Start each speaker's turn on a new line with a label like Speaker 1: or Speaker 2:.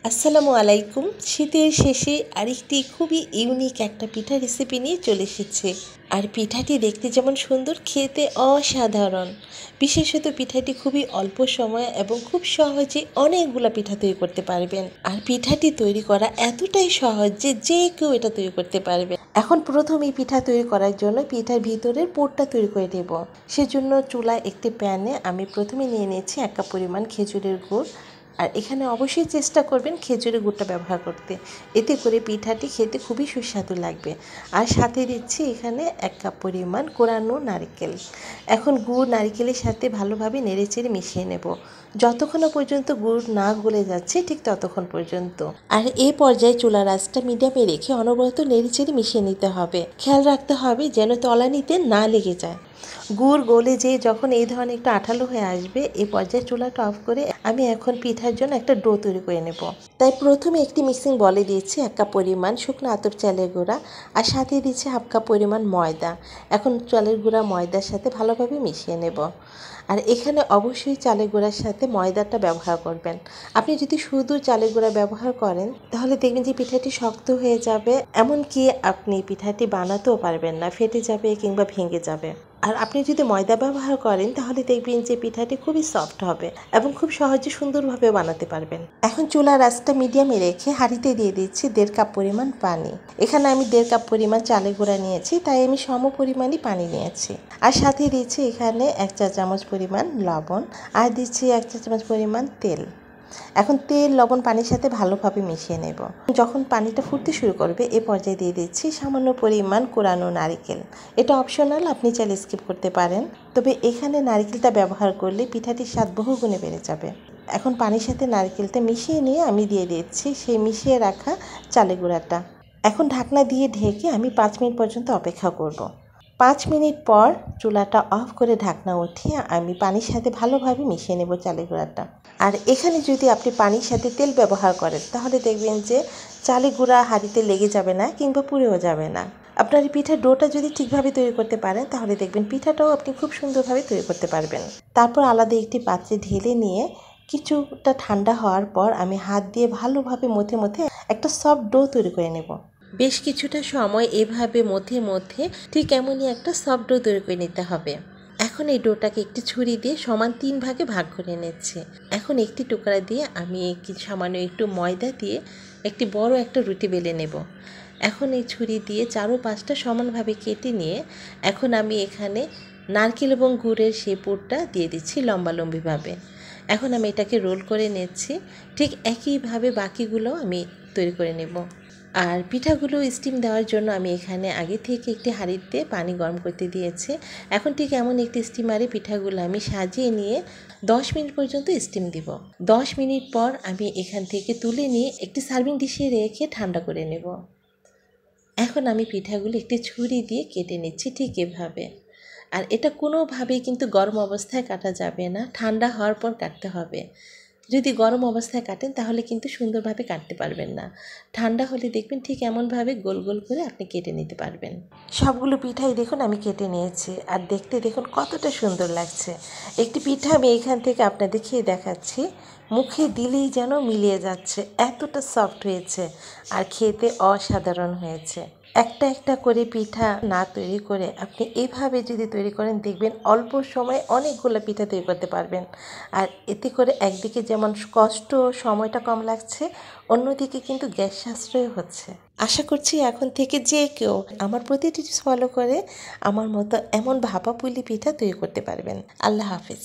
Speaker 1: আসসালামু আলাইকুম। শীতের শেষে আরেকটি খুবই ইউনিক একটা পিঠা রেসিপি নিয়ে চলে এসেছে। আর পিঠাটি দেখতে যেমন সুন্দর, খেতে অসাধারণ। বিশেষত পিঠাটি খুবই অল্প সময় এবং খুব সহজে অনেকগুলো পিঠা তৈরি করতে পারবেন। আর পিঠাটি তৈরি করা এতটাই সহজ যে যে কেউ এটা তৈরি করতে পারবে। এখন প্রথম এই পিঠা তৈরি করার জন্য পিঠার ভিতরের পুরটা তৈরি করে নেব। সেজন্য চুলায় একটি প্যানে আমি প্রথমে নিয়ে নিয়েছি 1 কাপ পরিমাণ খেজুরের গুড়। আর এখানে অবশ্যই চেষ্টা করবেন খেজুরের গুড়টা ব্যবহার করতে, এতে করে পিঠাটি খেতে খুবই সুস্বাদু লাগবে। আর সাথে দিচ্ছি এখানে 1 কাপ পরিমাণ কোরানো নারকেল। এখন গুড় নারকেলের সাথে ভালোভাবে নেড়েচেড়ে মিশিয়ে নেব, যতক্ষণ না পর্যন্ত গুড় না গলে যাচ্ছে ঠিক ততক্ষণ পর্যন্ত। আর এই পর্যায়ে চুলার আঁচটা মিডিয়ামে রেখে অনবরত নেড়েচেড়ে মিশিয়ে নিতে হবে। খেয়াল রাখতে হবে যেন তলানিতে না লেগে যায়। গুড় গলে যেয়ে যখন এই ধরনের একটু আঠালো হয়ে আসবে, এই পর্যায়ে চুলাটা অফ করে আমি এখন পিঠার জন্য একটা ডো তৈরি করে নেব। তাই প্রথমে একটি মিক্সিং বলে দিয়েছি 1 কাপ পরিমাণ শুকনো আতপ চালের গুঁড়া, আর সাথে দিচ্ছি 1/2 কাপ পরিমাণ ময়দা। এখন চালের গুঁড়া ময়দার সাথে ভালোভাবে মিশিয়ে নেব। আর এখানে অবশ্যই চালের গুঁড়ার সাথে ময়দাটা ব্যবহার করবেন। আপনি যদি শুধু চালের গুঁড়া ব্যবহার করেন তাহলে দেখবেন যে পিঠাটি শক্ত হয়ে যাবে, এমনকি আপনি পিঠাটি বানাতেও পারবেন না, ফেটে যাবে কিংবা ভেঙে যাবে। আর আপনি যদি ময়দা ব্যবহার করেন তাহলে দেখবেন যে পিঠাটি খুবই সফট হবে এবং খুব সহজে সুন্দরভাবে বানাতে পারবেন। এখন চুলার আঁচটা মিডিয়ামে রেখে হাঁড়িতে দিয়ে দিচ্ছি 1.5 কাপ পরিমাণ পানি। এখানে আমি 1.5 কাপ পরিমাণ চালের গুঁড়া নিয়েছি, তাই আমি সম পরিমাণই পানি নিয়েছি। আর সাথে দিচ্ছি এখানে 1 চা চামচ পরিমাণ লবণ, আর দিচ্ছি 1 চা চামচ পরিমাণ তেল। এখন তেল লবণ পানির সাথে ভালোভাবে মিশিয়ে নেব। যখন পানিটা ফুটতে শুরু করবে এ পর্যায়ে দিয়ে দিচ্ছি সামান্য পরিমাণ কোরানো নারকেল। এটা অপশনাল, আপনি চাইলে স্কিপ করতে পারেন, তবে এখানে নারকেলটা ব্যবহার করলে পিঠাটির স্বাদ বহুগুণে বেড়ে যাবে। এখন পানির সাথে নারকেলটা মিশিয়ে নিয়ে আমি দিয়ে দিচ্ছি সেই মিশিয়ে রাখা চালের গুঁড়াটা। এখন ঢাকনা দিয়ে ঢেকে আমি 5 মিনিট পর্যন্ত অপেক্ষা করব। 5 মিনিট পর চুলাটা অফ করে ঢাকনা উঠিয়ে আমি পানির সাথে ভালোভাবে মিশিয়ে নেব চালের গুঁড়াটা। আর এখানে যদি আপনি পানির সাথে তেল ব্যবহার করেন তাহলে দেখবেন যে চালের গুঁড়া হাঁড়িতে লেগে যাবে না কিংবা পুড়েও যাবে না। আপনার এই পিঠার ডোটা যদি ঠিকভাবে তৈরি করতে পারেন তাহলে দেখবেন পিঠাটাও আপনি খুব সুন্দরভাবে তৈরি করতে পারবেন। তারপর আলাদা একটি পাত্রে ঢেলে নিয়ে কিছুটা ঠান্ডা হওয়ার পর আমি হাত দিয়ে ভালোভাবে মধ্যে মধ্যে একটা সফট ডো তৈরি করে নেব। বেশ কিছুটা সময় এভাবে মধ্যে মধ্যে ঠিক এমনই একটা সফট ডো তৈরি করে নিতে হবে। এখন এই ডোটাকে একটি ছুরি দিয়ে সমান 3 ভাগে ভাগ করে নিচ্ছি। এখন একটি টুকরা দিয়ে আমি সামান্য একটু ময়দা দিয়ে একটি বড় একটা রুটি বেলে নেব। এখন এই ছুরি দিয়ে চারোপাশটা সমানভাবে কেটে নিয়ে এখন আমি এখানে নারকেল এবং গুড়ের সেই পুরটা দিয়ে দিচ্ছি লম্বালম্বিভাবে। এখন আমি এটাকে রোল করে নিচ্ছি। ঠিক একইভাবে বাকিগুলো আমি তৈরি করে নেব। আর পিঠাগুলো স্টিম দেওয়ার জন্য আমি এখানে আগে থেকে একটি হাঁড়িতে পানি গরম করতে দিয়েছি। এখন ঠিক এমন একটি স্টিমারে পিঠাগুলো আমি সাজিয়ে নিয়ে 10 মিনিট পর্যন্ত স্টিম দিব। 10 মিনিট পর আমি এখান থেকে তুলে নিয়ে একটি সার্ভিং ডিশে রেখে ঠান্ডা করে নেব। এখন আমি পিঠাগুলো একটি ছুরি দিয়ে কেটে নিচ্ছি ঠিক এভাবে। আর এটা কোনোভাবেই কিন্তু গরম অবস্থায় কাটা যাবে না, ঠান্ডা হওয়ার পর কাটতে হবে। যদি গরম অবস্থায় কাটেন তাহলে কিন্তু সুন্দরভাবে কাটতে পারবেন না। ঠান্ডা হলে দেখবেন ঠিক এমনভাবে গোল গোল করে আপনি কেটে নিতে পারবেন। সবগুলো পিঠাই দেখুন আমি কেটে নিয়েছি, আর দেখতে দেখুন কতটা সুন্দর লাগছে। একটি পিঠা আমি এখান থেকে আপনাদের খেয়ে দেখাচ্ছি, মুখে দিলেই যেন মিলিয়ে যাচ্ছে, এতটা সফট হয়েছে আর খেতে অসাধারণ হয়েছে। একটা একটা করে পিঠা না তৈরি করে আপনি এভাবে যদি তৈরি করেন দেখবেন অল্প সময়ে অনেকগুলো পিঠা তৈরি করতে পারবেন। আর এতে করে একদিকে যেমন কষ্ট সময়টা কম লাগছে, অন্যদিকে কিন্তু গ্যাস সাশ্রয় হচ্ছে। আশা করছি এখন থেকে যে কেউ আমার প্রতিটি টিপস ফলো করে আমার মতো এমন ভাপা পুলি পিঠা তৈরি করতে পারবেন। আল্লাহ হাফিজ।